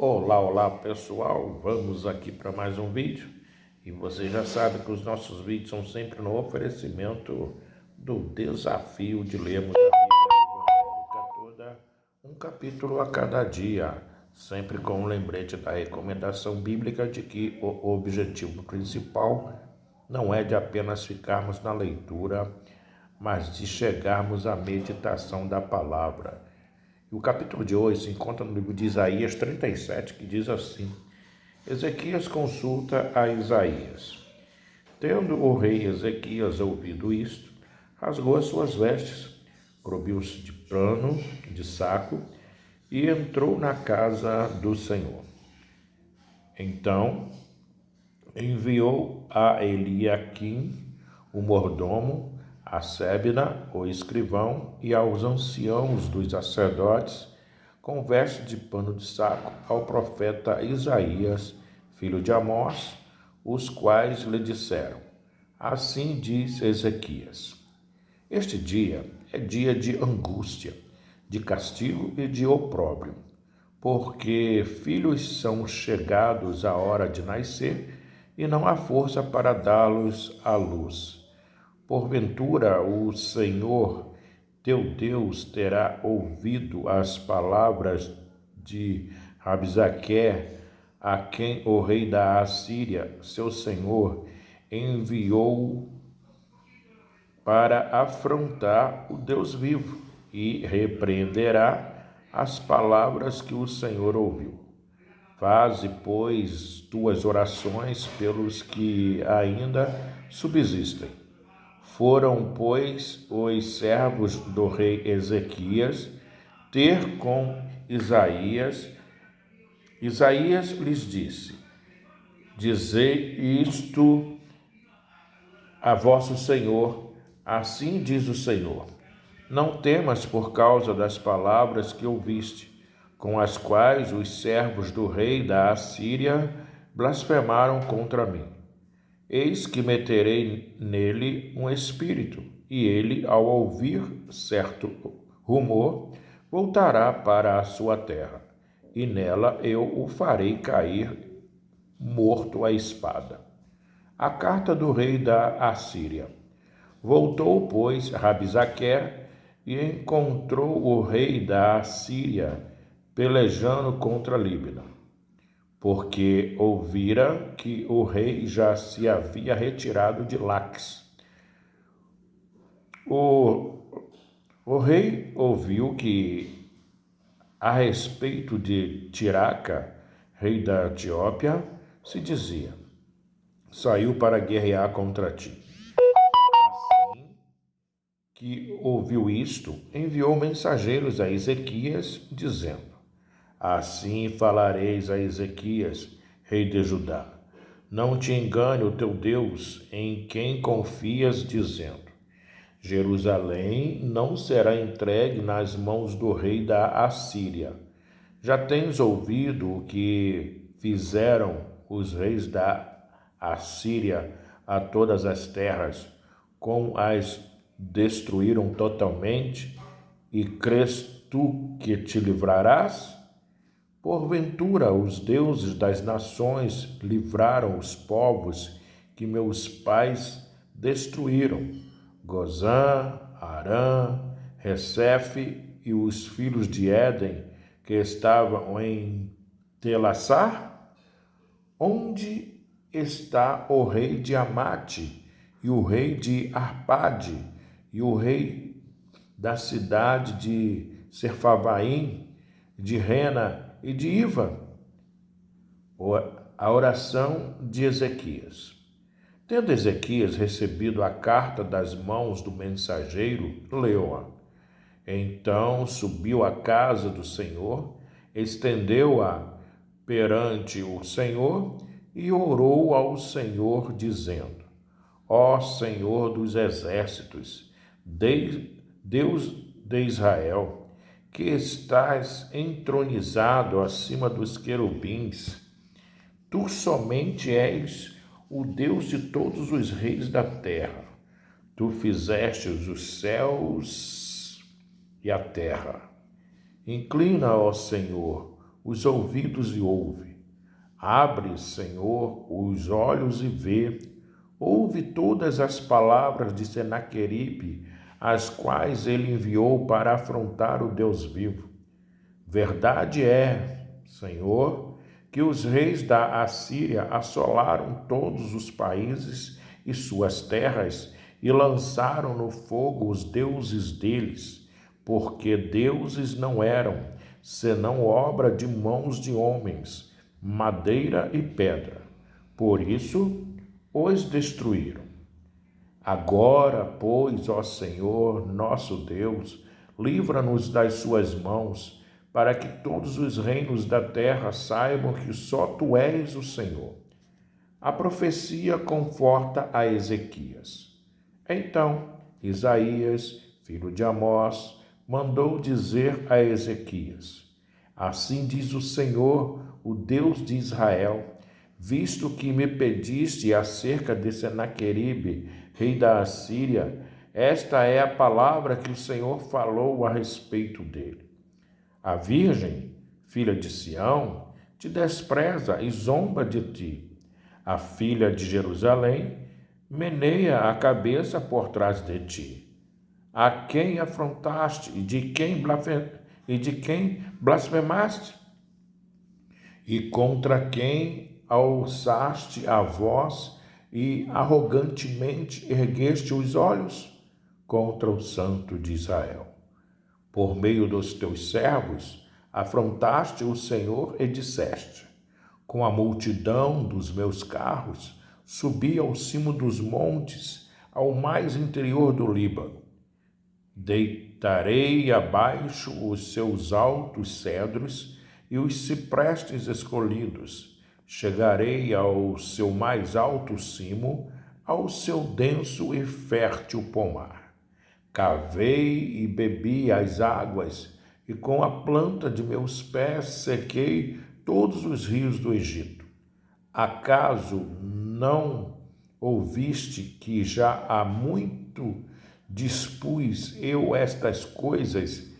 Olá pessoal, vamos aqui para mais um vídeo e você já sabe que os nossos vídeos são sempre no oferecimento do desafio de lermos a Bíblia evangélica toda, um capítulo a cada dia, sempre com um lembrete da recomendação bíblica de que o objetivo principal não é de apenas ficarmos na leitura, mas de chegarmos à meditação da palavra. E o capítulo de hoje se encontra no livro de Isaías 37, que diz assim: Ezequias consulta a Isaías. Tendo o rei Ezequias ouvido isto, rasgou as suas vestes, cobriu-se de pano, de saco, e entrou na casa do Senhor. Então enviou a Eliaquim, o mordomo, a Sebna, o escrivão, e aos anciãos dos sacerdotes, com veste de pano de saco, ao profeta Isaías, filho de Amós, os quais lhe disseram: Assim diz Ezequias: Este dia é dia de angústia, de castigo e de opróbrio, porque filhos são chegados à hora de nascer e não há força para dá-los à luz. Porventura o Senhor teu Deus terá ouvido as palavras de Rabsaque, a quem o rei da Assíria, seu senhor, enviou para afrontar o Deus vivo, e repreenderá as palavras que o Senhor ouviu. Faze, pois, tuas orações pelos que ainda subsistem. Foram, pois, os servos do rei Ezequias ter com Isaías. Isaías lhes disse: Dizei isto a vosso Senhor, assim diz o Senhor: Não temas por causa das palavras que ouviste, com as quais os servos do rei da Assíria blasfemaram contra mim. Eis que meterei nele um espírito, e ele, ao ouvir certo rumor, voltará para a sua terra, e nela eu o farei cair morto à espada. A carta do rei da Assíria. Voltou, pois, Rabsaque e encontrou o rei da Assíria pelejando contra Líbina, porque ouvira que o rei já se havia retirado de Laques. O rei ouviu que, a respeito de Tiraca, rei da Etiópia, se dizia: saiu para guerrear contra ti. Assim que ouviu isto, enviou mensageiros a Ezequias, dizendo: Assim falareis a Ezequias, rei de Judá: Não te engane o teu Deus, em quem confias, dizendo: Jerusalém não será entregue nas mãos do rei da Assíria. Já tens ouvido o que fizeram os reis da Assíria a todas as terras, como as destruíram totalmente, e crês tu que te livrarás? Porventura os deuses das nações livraram os povos que meus pais destruíram, Gozã, Arã, Recefe e os filhos de Éden que estavam em Telassar? Onde está o rei de Amate e o rei de Arpade e o rei da cidade de Serfavaim, de Rena e de Iva? A oração de Ezequias. Tendo Ezequias recebido a carta das mãos do mensageiro, leu-a. Então subiu à casa do Senhor, estendeu-a perante o Senhor e orou ao Senhor, dizendo: Ó Senhor dos exércitos, Deus de Israel, que estás entronizado acima dos querubins, tu somente és o Deus de todos os reis da terra. Tu fizeste os céus e a terra. Inclina, ó Senhor, os ouvidos e ouve. Abre, Senhor, os olhos e vê. Ouve todas as palavras de Senaqueribe, as quais ele enviou para afrontar o Deus vivo. Verdade é, Senhor, que os reis da Assíria assolaram todos os países e suas terras e lançaram no fogo os deuses deles, porque deuses não eram, senão obra de mãos de homens, madeira e pedra. Por isso os destruíram. Agora, pois, ó Senhor, nosso Deus, livra-nos das suas mãos, para que todos os reinos da terra saibam que só tu és o Senhor. A profecia conforta a Ezequias. Então, Isaías, filho de Amós, mandou dizer a Ezequias: Assim diz o Senhor, o Deus de Israel, visto que me pediste acerca de Senaqueribe, rei da Assíria, esta é a palavra que o Senhor falou a respeito dele. A virgem, filha de Sião, te despreza e zomba de ti. A filha de Jerusalém meneia a cabeça por trás de ti. A quem afrontaste e de quem blasfemaste? E contra quem alçaste a voz e arrogantemente ergueste os olhos? Contra o Santo de Israel. Por meio dos teus servos, afrontaste o Senhor e disseste: Com a multidão dos meus carros, subi ao cimo dos montes, ao mais interior do Líbano. Deitarei abaixo os seus altos cedros e os ciprestes escolhidos. Chegarei ao seu mais alto cimo, ao seu denso e fértil pomar. Cavei e bebi as águas, e com a planta de meus pés sequei todos os rios do Egito. Acaso não ouviste que já há muito dispus eu estas coisas,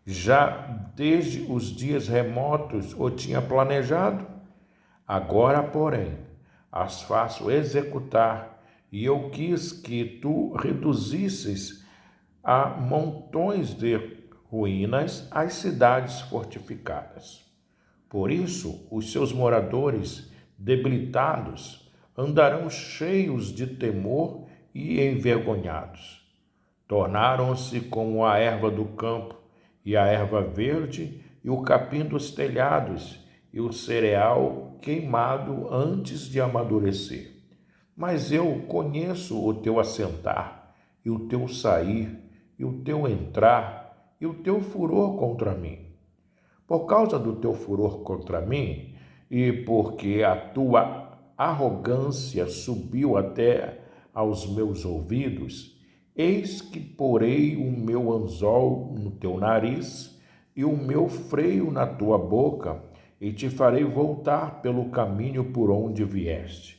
já desde os dias remotos o tinha planejado? Agora, porém, as faço executar, e eu quis que tu reduzisses a montões de ruínas as cidades fortificadas. Por isso, os seus moradores, debilitados, andarão cheios de temor e envergonhados. Tornaram-se como a erva do campo, e a erva verde, e o capim dos telhados, e o cereal queimado antes de amadurecer. Mas eu conheço o teu assentar, e o teu sair, e o teu entrar, e o teu furor contra mim. Por causa do teu furor contra mim, e porque a tua arrogância subiu até aos meus ouvidos, eis que porei o meu anzol no teu nariz e o meu freio na tua boca, e te farei voltar pelo caminho por onde vieste.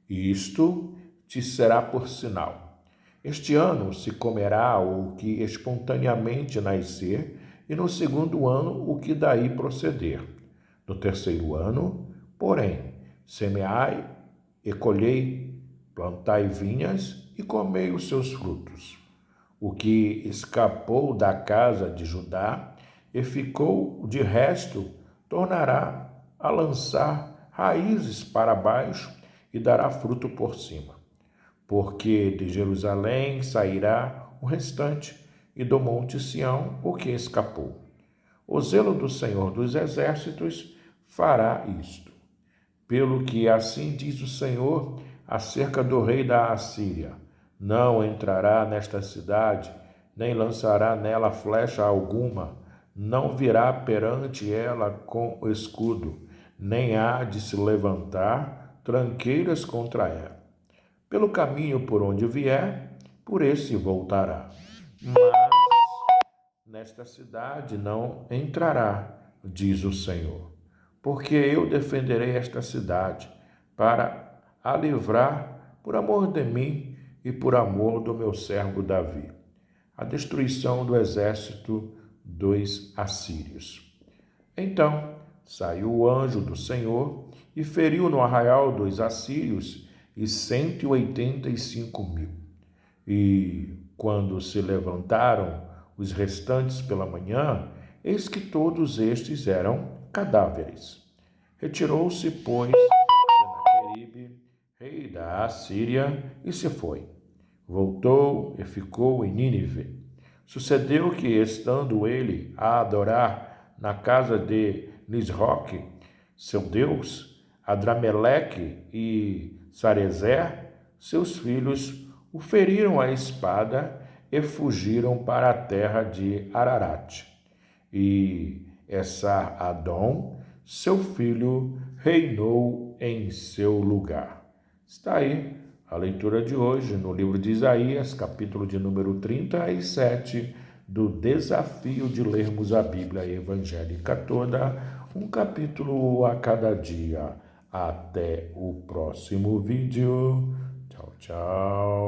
Isto te será por sinal. Este ano se comerá o que espontaneamente nascer, e no segundo ano o que daí proceder. No terceiro ano, porém, semeai e colhei, plantai vinhas e comei os seus frutos. O que escapou da casa de Judá e ficou de resto, tornará a lançar raízes para baixo e dará fruto por cima. Porque de Jerusalém sairá o restante, e do monte Sião o que escapou. O zelo do Senhor dos Exércitos fará isto. Pelo que assim diz o Senhor acerca do rei da Assíria: não entrará nesta cidade, nem lançará nela flecha alguma, não virá perante ela com escudo, nem há de se levantar tranqueiras contra ela. Pelo caminho por onde vier, por esse voltará. Mas nesta cidade não entrará, diz o Senhor, porque eu defenderei esta cidade para a livrar por amor de mim e por amor do meu servo Davi. A destruição do exército dos assírios. Então saiu o anjo do Senhor e feriu no arraial dos assírios e 185.000. E quando se levantaram os restantes pela manhã, eis que todos estes eram cadáveres. Retirou-se, pois, Senaqueribe, rei da Assíria, e se foi. Voltou e ficou em Nínive. Sucedeu que, estando ele a adorar na casa de Nisroque, seu deus, Adrameleque e Sarezer, seus filhos, o feriram à espada e fugiram para a terra de Ararat. E Esar-Adom, seu filho, reinou em seu lugar. Está aí a leitura de hoje no livro de Isaías, capítulo de número 37, do desafio de lermos a Bíblia evangélica toda, um capítulo a cada dia. Até o próximo vídeo. Tchau, tchau.